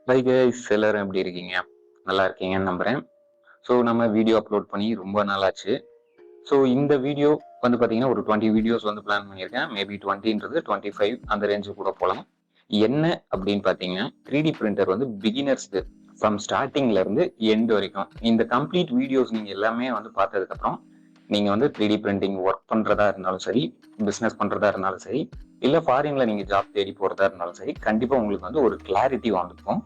Hi guys, எல்லாரும் எப்படி இருக்கீங்க? நல்லா இருக்கீங்கன்னு நம்புறேன். ஸோ நம்ம வீடியோ அப்லோட் பண்ணி ரொம்ப நாள் ஆச்சு. ஸோ இந்த வீடியோ வந்து பார்த்தீங்கன்னா ஒரு 20 வீடியோஸ் வந்து பிளான் பண்ணியிருக்கேன். மேபி 20ன்றது 25 அந்த ரேஞ்சு கூட போகலாம். என்ன அப்படின்னு பார்த்தீங்கன்னா 3D பிரிண்டர் வந்து பிகினர்ஸ்க்கு ஃப்ரம் ஸ்டார்டிங்ல இருந்து எண்ட் வரைக்கும் இந்த கம்ப்ளீட் வீடியோஸ் நீங்கள் எல்லாமே வந்து பார்த்ததுக்கப்புறம் நீங்கள் வந்து 3D பிரிண்டிங் ஒர்க் பண்ணுறதா இருந்தாலும் சரி, பிஸ்னஸ் பண்ணுறதா இருந்தாலும் சரி, இல்லை ஃபாரின்ல நீங்கள் ஜாப் தேடி போகிறதா இருந்தாலும் சரி, கண்டிப்பாக உங்களுக்கு வந்து ஒரு கிளாரிட்டி வந்துருக்கும்.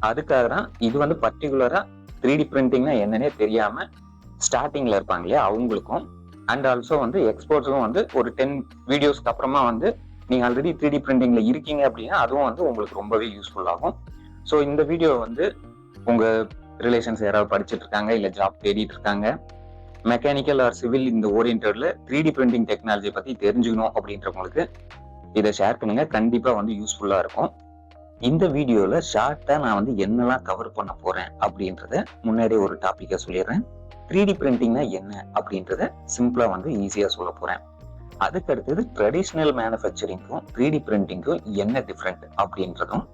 அதுக்காக தான் இது வந்து பர்டிகுலரா 3D பிரிண்டிங்னா என்னன்னே தெரியாம ஸ்டார்டிங்ல இருப்பாங்க இல்லையா அவங்களுக்கும், அண்ட் ஆல்சோ வந்து எக்ஸ்போர்ட்ஸும் வந்து ஒரு 10 வீடியோஸ்க்கு அப்புறமா வந்து நீங்க ஆல்ரெடி 3D பிரிண்டிங்ல இருக்கீங்க அப்படின்னா அதுவும் வந்து உங்களுக்கு ரொம்பவே யூஸ்ஃபுல் ஆகும். ஸோ இந்த வீடியோ வந்து உங்க ரிலேஷன்ஸ் யாராவது படிச்சுட்டு இருக்காங்க, இல்ல ஜாப் தேடிட்டு இருக்காங்க, மெக்கானிக்கல் ஆர் சிவில் இந்த ஓரியன்டட்ல 3D பிரிண்டிங் டெக்னாலஜி பத்தி தெரிஞ்சுக்கணும் அப்படின்றவங்களுக்கு இதை ஷேர் பண்ணுங்க. கண்டிப்பா வந்து யூஸ்ஃபுல்லா இருக்கும். இந்த வீடியோல ஷார்ட்டா நான் வந்து என்னெல்லாம் கவர் பண்ண போறேன் அப்படின்றத முன்னாடியே ஒரு டாபிக்கா சொல்லிடுறேன். 3D பிரிண்டிங்னா என்ன அப்படின்றத சிம்பிளா வந்து ஈஸியா சொல்ல போறேன். அதுக்கு அடுத்தது ட்ரெடிஷ்னல் மேனுஃபேக்சரிங்கும் 3D பிரிண்டிங்கும் என்ன டிஃப்ரெண்ட் அப்படின்றதும்,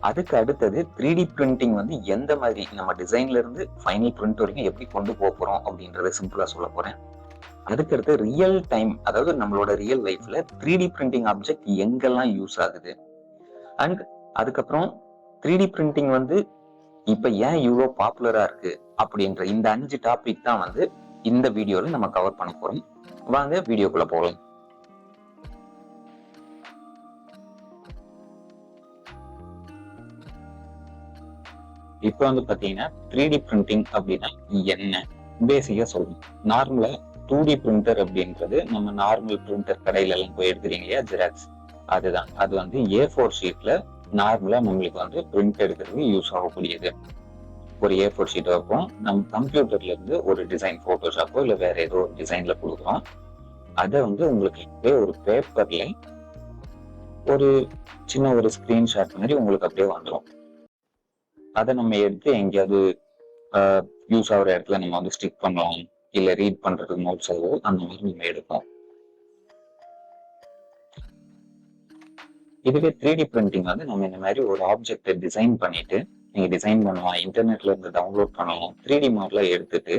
அதுக்கு அடுத்தது 3D பிரிண்டிங் வந்து எந்த மாதிரி நம்ம டிசைன்ல இருந்து ஃபைனல் பிரிண்ட் வரைக்கும் எப்படி கொண்டு போறோம் அப்படின்றத சிம்பிளா சொல்ல போறேன். அதுக்கடுத்து ரியல் டைம், அதாவது நம்மளோட ரியல் லைஃப்ல 3D பிரிண்டிங் ஆப்ஜெக்ட் எங்கெல்லாம் யூஸ் ஆகுது, அண்ட் அதுக்கப்புறம் 3D பிரிண்டிங் வந்து இப்ப ஏன் இவ்வளோ பாப்புலரா இருக்கு அப்படின்ற இந்த 5 டாபிக் தான் வந்து இந்த வீடியோல நம்ம கவர் பண்ண போறோம். வாங்க வீடியோக்குள்ள போகலாம். இப்ப வந்து பாத்தீங்கன்னா 3D பிரிண்டிங் அப்படின்னா என்ன பேசிக்கா சொல்லணும். நார்மலா 2D பிரிண்டர் அப்படின்றது நம்ம நார்மல் பிரிண்டர் கடையில எல்லாம் போய் எடுக்கிறீங்க இல்லையா, ஜெராக்ஸ், அதுதான். அது வந்து A4 ஷீட்ல நார்மலா நம்மளுக்கு வந்து பிரிண்ட் எடுக்கிறதுக்கு யூஸ் ஆகக்கூடியது. ஒரு A4 ஷீட் வைப்போம். நம்ம கம்ப்யூட்டர்ல இருந்து ஒரு டிசைன் போட்டோஷாப்போ இல்லை வேற ஏதோ ஒரு டிசைன்ல கொடுக்குறோம். அதை வந்து உங்களுக்கு ஒரு பேப்பர்ல ஒரு சின்ன ஒரு ஸ்கிரீன்ஷாட் மாதிரி உங்களுக்கு அப்படியே வந்துடும். அதை நம்ம எடுத்து எங்கேயாவது யூஸ் ஆகிற இடத்துல நம்ம வந்து ஸ்டிக் பண்ணலாம், இல்லை ரீட் பண்றதுக்கு நோட்ஸ் ஆகோ அந்த மாதிரி நம்ம எடுப்போம். இதுவே 3D பிரிண்டிங் வந்து நம்ம இந்த மாதிரி ஒரு ஆப்ஜெக்டை டிசைன் பண்ணிட்டு, நீங்க டிசைன் பண்ணலாம், இன்டர்நெட்ல இருந்து டவுன்லோட் பண்ணலாம், 3D மாடலா எடுத்துட்டு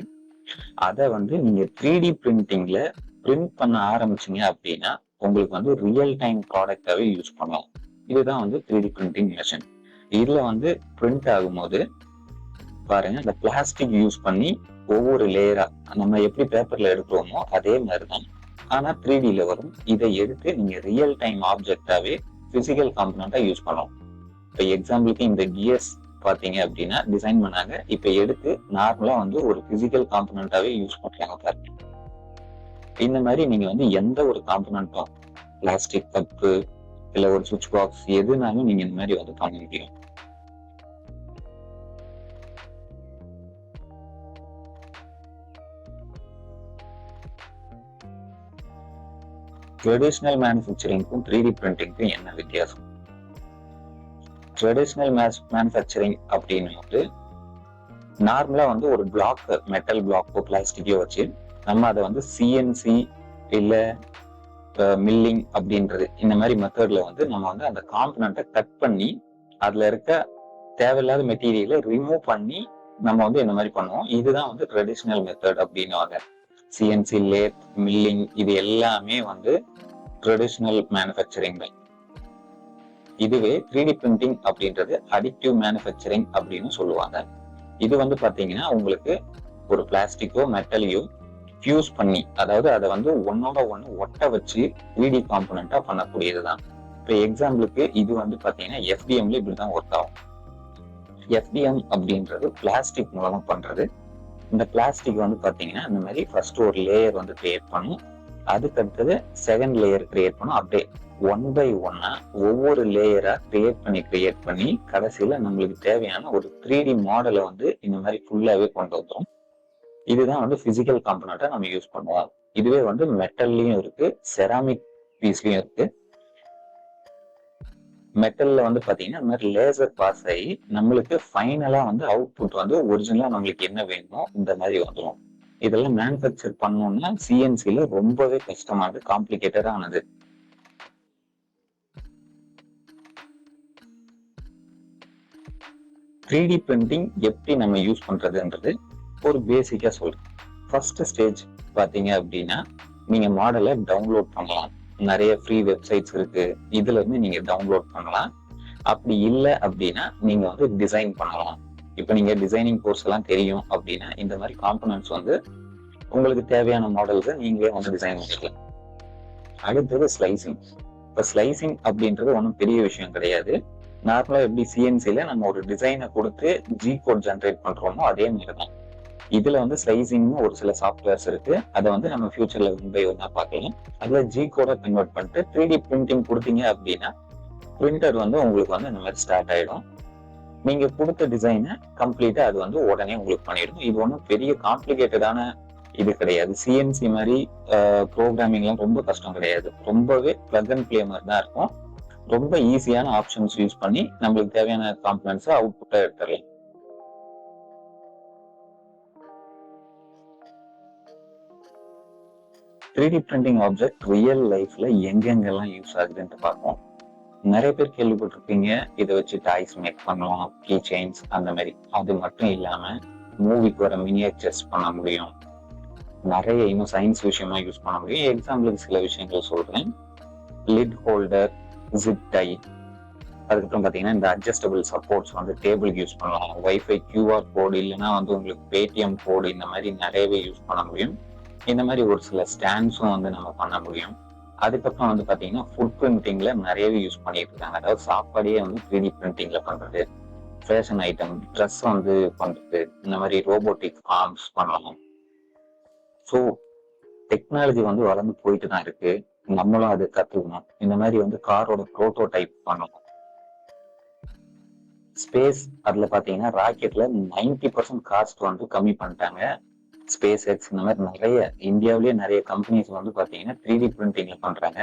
அதை வந்து நீங்க 3D பிரிண்டிங்ல பிரிண்ட் பண்ண ஆரம்பிச்சீங்க அப்படின்னா உங்களுக்கு வந்து ரியல் டைம் ப்ராடக்டாவே யூஸ் பண்ணலாம். இதுதான் வந்து 3D பிரிண்டிங் மெஷின். இதுல வந்து பிரிண்ட் ஆகும்போது பாருங்க, இந்த பிளாஸ்டிக் யூஸ் பண்ணி ஒவ்வொரு லேயரா நம்ம எப்படி பேப்பர்ல எடுக்கிறோமோ அதே மாதிரிதான், ஆனா 3Dல வரும். இதை எடுத்து நீங்க ரியல் டைம் ஆப்ஜெக்டாவே பிசிக்கல் காம்பனண்டா யூஸ் பண்ணலாம். இப்ப எக்ஸாம்பிளுக்கு இந்த கியர்ஸ் பாத்தீங்க அப்படின்னா டிசைன் பண்ணாங்க, இப்ப எடுத்து நார்மலா வந்து ஒரு பிசிக்கல் காம்பனண்டாவே யூஸ் பண்றாங்க பாருங்க. இந்த மாதிரி நீங்க வந்து எந்த ஒரு காம்பனண்ட்டும், பிளாஸ்டிக் கப்பு இல்ல ஒரு சுவிட்ச் பாக்ஸ், எதுனாலும் நீங்க இந்த மாதிரி வந்து பண்ண முடியும். ட்ரெடிஷ்னல் மேனுஃபேக்சரிங்க்கும் 3D பிரிண்டிங்க்கும் என்ன வித்தியாசம்? ட்ரெடிஷ்னல் மேனுஃபேக்சரிங் அப்படின்னு வந்து நார்மலா வந்து ஒரு பிளாக், மெட்டல் பிளாக்கோ பிளாஸ்டிக்கோ வச்சு நம்ம அதை வந்து சிஎன்சி இல்ல மில்லிங் அப்படின்றது இந்த மாதிரி மெத்தட்ல வந்து நம்ம வந்து அந்த காம்பனண்ட்டை கட் பண்ணி அதுல இருக்க தேவையில்லாத மெட்டீரியலை ரிமூவ் பண்ணி நம்ம வந்து இந்த மாதிரி பண்ணுவோம். இதுதான் வந்து ட்ரெடிஷ்னல் மெத்தட் அப்படின்னுவாங்க. சிஎன்சி, லேத், மில்லிங் இது எல்லாமே வந்து ட்ரெடிஷ்னல் மேனுஃபேக்சரிங் தான். இதுவே 3D பிரிண்டிங் அப்படின்றது அடிக்டிவ் மேனுஃபேக்சரிங் அப்படின்னு சொல்லுவாங்க. இது வந்து பாத்தீங்கன்னா உங்களுக்கு ஒரு பிளாஸ்டிக்கோ மெட்டலையோ ஃபியூஸ் பண்ணி, அதாவது அதை வந்து ஒன்னோட ஒன்னு ஒட்ட வச்சு 3D காம்பனண்டா பண்ணக்கூடியதுதான். இப்போ எக்ஸாம்பிளுக்கு இது வந்து பாத்தீங்கன்னா FDMல இப்படிதான் ஒர்க் ஆகும். FDM அப்படின்றது பிளாஸ்டிக் மூலமா பண்றது. இந்த பிளாஸ்டிக் வந்து பாத்தீங்கன்னா இந்த மாதிரி ஃபர்ஸ்ட் ஒரு லேயர் வந்து கிரியேட் பண்ணும், அதுக்கு அடுத்தது செகண்ட் லேயர் கிரியேட் பண்ணும். அப்படியே 1 by 1 ஒவ்வொரு லேயரா கிரியேட் பண்ணி கடைசியில நம்மளுக்கு தேவையான ஒரு 3D மாடலை வந்து இந்த மாதிரி ஃபுல்லாவே கொண்டு வந்துடும். இதுதான் வந்து பிசிக்கல் காம்பனண்டா நம்ம யூஸ் பண்ணுவோம். இதுவே வந்து மெட்டல்லையும் இருக்கு, செராமிக் பீஸ்லயும் இருக்கு. மெட்டல்ல வந்து பாத்தீங்கன்னா இந்த மாதிரி லேசர் பாஸ் ஆகி நம்மளுக்கு ஃபைனலா வந்து அவுட்புட் வந்து ஒரிஜினலா நம்மளுக்கு என்ன வேணுமோ இந்த மாதிரி வந்துடும். இதெல்லாம் மேனுஃபேக்சர் பண்ணணும்னா சிஎன்சில ரொம்பவே கஷ்டமானது, காம்ப்ளிகேட்டடானது. 3D பிரிண்டிங் எப்படி நம்ம யூஸ் பண்றதுன்றது ஒரு பேசிக்கா சொல்றேன். ஃபர்ஸ்ட் ஸ்டேஜ் பாத்தீங்க அப்படின்னா நீங்க மாடலை டவுன்லோட் பண்ணலாம். நிறைய ஃப்ரீ வெப்சைட்ஸ் இருக்கு, இதுல இருந்து நீங்க டவுன்லோட் பண்ணலாம். அப்படி இல்லை அப்படின்னா நீங்க வந்து டிசைன் பண்ணலாம். இப்போ நீங்க டிசைனிங் கோர்ஸ் எல்லாம் தெரியும் அப்படின்னா இந்த மாதிரி காம்பனன்ட்ஸ் வந்து உங்களுக்கு தேவையான மாடல்ஸை நீங்களே வந்து டிசைன் பண்ணிக்கலாம். அடுத்தது ஸ்லைசிங். இப்போ ஸ்லைசிங் அப்படின்றது ஒன்றும் பெரிய விஷயம் கிடையாது. நார்மலா எப்படி சிஎன்சில நம்ம ஒரு டிசைனை கொடுத்து ஜி கோட் ஜென்ரேட் பண்றோமோ அதே மாதிரி தான் இதுல வந்து ஸ்லைசிங்னு ஒரு சில சாஃப்ட்வேர்ஸ் இருக்கு. அதை வந்து நம்ம ஃபியூச்சர்ல ஒன் பை ஒன்னா பார்க்கலாம். அதுல ஜி கோட கன்வெர்ட் பண்ணிட்டு 3D பிரிண்டிங் கொடுத்தீங்க அப்படின்னா பிரிண்டர் வந்து உங்களுக்கு வந்து இந்த மாதிரி ஸ்டார்ட் ஆயிடும். நீங்க கொடுத்த டிசைனை கம்ப்ளீட்டா அது வந்து உடனே உங்களுக்கு பண்ணிடும். இது ஒன்றும் பெரிய காம்ப்ளிகேட்டடான இது கிடையாது. சிஎன்சி மாதிரி ப்ரோக்ராமிங்லாம் ரொம்ப கஷ்டம் கிடையாது. ரொம்பவே பிளக் அண்ட் பிளே மாதிரி தான் இருக்கும். ரொம்ப ஈஸியான ஆப்ஷன்ஸ் யூஸ் பண்ணி நம்மளுக்கு தேவையான காம்பனன்ட்ஸை அவுட்புட்டா எடுத்துடலாம். த்ரீ பிரிண்டிங் ஆப்ஜெக்ட் ரியல் லைஃப்ல எங்கெங்கெல்லாம் யூஸ் ஆகுதுன்னு பார்ப்போம். நிறைய பேர் கேள்விப்பட்டிருப்பீங்க, இதை வச்சு டாய்ஸ் மேக் பண்ணலாம், கீ செயின்ஸ் அந்த மாதிரி. அது மட்டும் இல்லாம மூவிக்கு வர மினியேச்சர்ஸ் பண்ண முடியும். நிறைய இன்னும் சயின்ஸ் விஷயமா யூஸ் பண்ண முடியும். எக்ஸாம்பிளுக்கு சில விஷயங்கள் சொல்றேன். லிட் ஹோல்டர், ஜிப் டை, அதுக்கப்புறம் பாத்தீங்கன்னா இந்த அட்ஜஸ்டபிள் சப்போர்ட்ஸ் வந்து டேபிளுக்கு யூஸ் பண்ணலாம். வைஃபை கியூஆர் கோடு இல்லைன்னா வந்து உங்களுக்கு பேடிஎம் கோடு இந்த மாதிரி நிறையவே யூஸ் பண்ண முடியும். இந்த மாதிரி ஒரு சில ஸ்டாண்ட்ஸும் வந்து நம்ம பண்ண முடியும். அதுக்கப்புறம் வந்து பாத்தீங்கன்னா ஃபுட் பிரிண்டிங்ல நிறையவே யூஸ் பண்ணிட்டு இருக்காங்க. அதாவது சாப்பாடே வந்து 3D பிரிண்டிங்ல பண்றது, ஃபேஷன் ஐட்டம், ட்ரெஸ் வந்து பண்றது, இந்த மாதிரி ரோபோட்டிக் ஆர்ம்ஸ் பண்ணலாம். ஸோ டெக்னாலஜி வந்து வளர்ந்து போயிட்டு தான் இருக்கு. நம்மளும் அது கத்துக்கணும். இந்த மாதிரி வந்து காரோட ப்ரோட்டோடைப் பண்ணணும். ஸ்பேஸ் அதுல பாத்தீங்கன்னா ராக்கெட்ல 90% காஸ்ட் வந்து கம்மி பண்ணிட்டாங்க. ஸ்பேஸ் எக்ஸ் இந்த மாதிரி நிறைய இந்தியாவிலேயே நிறைய கம்பெனிஸ் வந்து பாத்தீங்கன்னா 3D பிரிண்டிங்ல பண்றாங்க.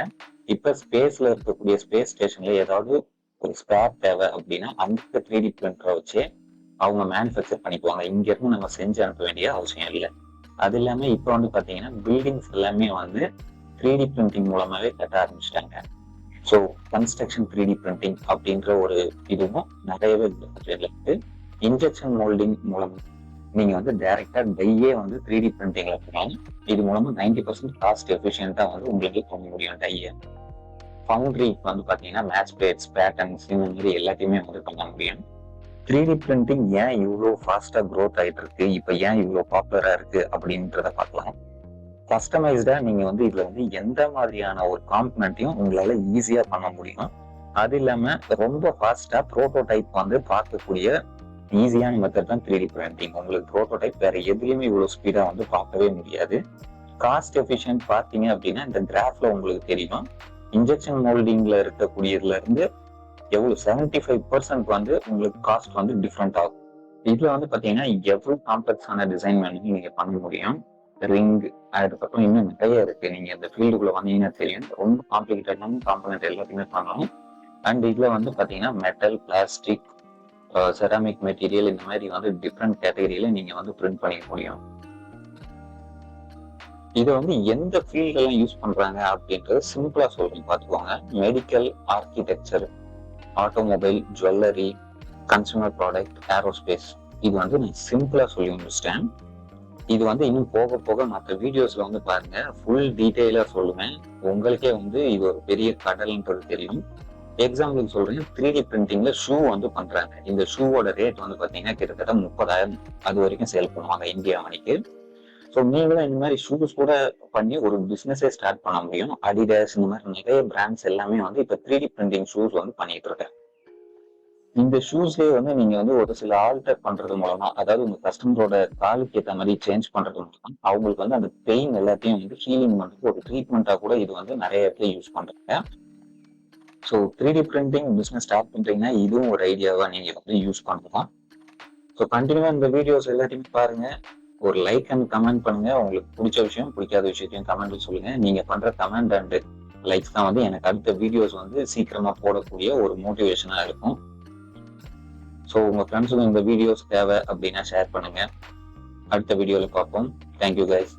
இப்ப ஸ்பேஸ்ல இருக்கக்கூடிய ஸ்பேஸ் ஸ்டேஷன்ல ஏதாவது ஒரு ஸ்பேர் தேவை அப்படின்னா அந்த 3D பிரிண்டரை வச்சு அவங்க மேனுஃபேக்சர் பண்ணிக்குவாங்க. இங்க இருந்து நம்ம செஞ்சு அனுப்ப வேண்டிய அவசியம் இல்லை. அது இல்லாம இப்ப வந்து பாத்தீங்கன்னா பில்டிங்ஸ் எல்லாமே வந்து 3D பிரிண்டிங் மூலமாவே கட்ட ஆரம்பிச்சிட்டாங்க. ஸோ கன்ஸ்ட்ரக்ஷன் 3D பிரிண்டிங் அப்படின்ற ஒரு இதுவும் நிறையவே இருக்கு. இன்ஜெக்ஷன் மோல்டிங் மூலம் நீங்க வந்து டைரக்டா டையே வந்து 3D பிரிண்டிங்ல பண்ணலாம். இது மூலமா 90% காஸ்ட் எஃபிஷியன்டா வந்து உங்களுக்கு பண்ண முடியும் டையை. ஃபவுண்டரிக்கு வந்து பாத்தீங்கன்னா மேட்ச் பிளேட்ஸ், பேட்டர்ன்ஸ் இந்த மாதிரி எல்லாத்தையுமே வந்து பண்ண முடியும். 3D பிரிண்டிங் ஏன் இவ்வளோ ஃபாஸ்டா க்ரோத் ஆயிட்டு இருக்கு, இப்ப ஏன் இவ்வளோ பாப்புலரா இருக்கு அப்படின்றத பார்க்கலாம். கஸ்டமைஸ்டா நீங்க வந்து இதுல வந்து எந்த மாதிரியான ஒரு காம்பனண்ட்டையும் உங்களால ஈஸியா பண்ண முடியும். அது இல்லாம ரொம்ப ஃபாஸ்டா ப்ரோட்டோடைப் வந்து பார்க்கக்கூடிய ஈஸியான மெத்தட் தான் 3D பிரிண்டிங். உங்களுக்கு ப்ரோட்டோடைப் வேற எதுலையுமே இவ்வளவு ஸ்பீடா வந்து பார்க்கவே முடியாது. காஸ்ட் எஃபிஷியன்ட் பார்த்தீங்க அப்படின்னா இந்த கிராஃப்ல உங்களுக்கு தெரியும். இன்ஜெக்ஷன் மோல்டிங்ல இருக்கக்கூடியதுல இருந்து எவ்வளவு 75% வந்து உங்களுக்கு காஸ்ட் வந்து டிஃப்ரெண்ட் ஆகும். இதுல வந்து பாத்தீங்கன்னா எவ்வளவு காம்ப்ளெக்ஸான டிசைன் வேணும் நீங்க பண்ண முடியும். ரிங், அதுக்கப்புறம் இன்னும் நிறைய இருக்கு. நீங்க இந்த ஃபீல்டுக்குள்ள வந்தீங்கன்னா தெரியும். ரொம்ப காம்ப்ளிகேட்டடான காம்பனன்ட் எல்லாத்தையுமே பண்ணலாம். அண்ட் இதுல வந்து பாத்தீங்கன்னா மெட்டல், பிளாஸ்டிக், செராமிக் மெட்டீரியல் இந்த மாதிரி வந்து டிஃப்ரெண்ட் கேட்டகரியில நீங்க வந்து பிரிண்ட் பண்ணிக்க முடியும். இதை வந்து எந்த ஃபீல்ட் எல்லாம் யூஸ் பண்றாங்க அப்படின்றது சிம்பிளா சொல்றேன் பாத்துக்கோங்க. Medical, architecture, automobile, jewellery, consumer product, aerospace. இது வந்து நான் சிம்பிளா சொல்லி முடிச்சிட்டேன். இது வந்து இன்னும் போக போக மற்ற வீடியோஸ்ல வந்து பாருங்க, ஃபுல் டீட்டெயிலா சொல்லுவேன். உங்களுக்கே வந்து இது ஒரு பெரிய கடல்ன்றது தெரியும். எக்ஸாம்பிள் சொல்றேன், 3D பிரிண்டிங்ல ஷூ வந்து பண்றாங்க. இந்த ஷூவோட ரேட் வந்து பாத்தீங்கன்னா கிட்டத்தட்ட 30,000 அது வரைக்கும் சேல் பண்ணுவாங்க இந்தியா மணிக்கு. ஸோ நீங்களும் இந்த மாதிரி ஷூஸ் கூட பண்ணி ஒரு பிசினஸே ஸ்டார்ட் பண்ண முடியும். அடிடாஸ் இந்த மாதிரி நிறைய பிராண்ட்ஸ் எல்லாமே வந்து இப்ப 3D பிரிண்டிங் ஷூஸ் வந்து பண்ணிட்டு இருக்காங்க. இந்த ஷூஸ்லயே வந்து நீங்க வந்து ஒரு சில ஆல்டர் பண்றது மூலமா, அதாவது உங்க கஸ்டமரோட காலுக்கு ஏற்ற மாதிரி சேஞ்ச் பண்றது மூலமா அவங்களுக்கு வந்து அந்த பெயின் எல்லாத்தையும் வந்து ஹீலிங் பண்றதுக்கு ஒரு ட்ரீட்மெண்டா கூட இது வந்து நிறைய இடத்துல யூஸ் பண்றாங்க. So 3D printing business start பண்றீங்கன்னா இதுவும் ஒரு ஐடியாவா நீங்க வந்து யூஸ் பண்ணலாம். ஸோ கண்டினியூவா இந்த வீடியோஸ் எல்லாத்தையுமே பாருங்க. ஒரு லைக் அண்ட் கமெண்ட் பண்ணுங்க. உங்களுக்கு பிடிச்ச விஷயம், பிடிக்காத விஷயத்தையும் கமெண்ட்ல சொல்லுங்க. நீங்க பண்ற கமெண்ட் அண்ட் லைக்ஸ் தான் வந்து எனக்கு அடுத்த வீடியோஸ் வந்து சீக்கிரமா போடக்கூடிய ஒரு மோட்டிவேஷனா இருக்கும். ஸோ உங்க ஃப்ரெண்ட்ஸுக்கும் இந்த வீடியோஸ் தேவை அப்படின்னா ஷேர் பண்ணுங்க. அடுத்த வீடியோல பார்ப்போம். Thank you guys.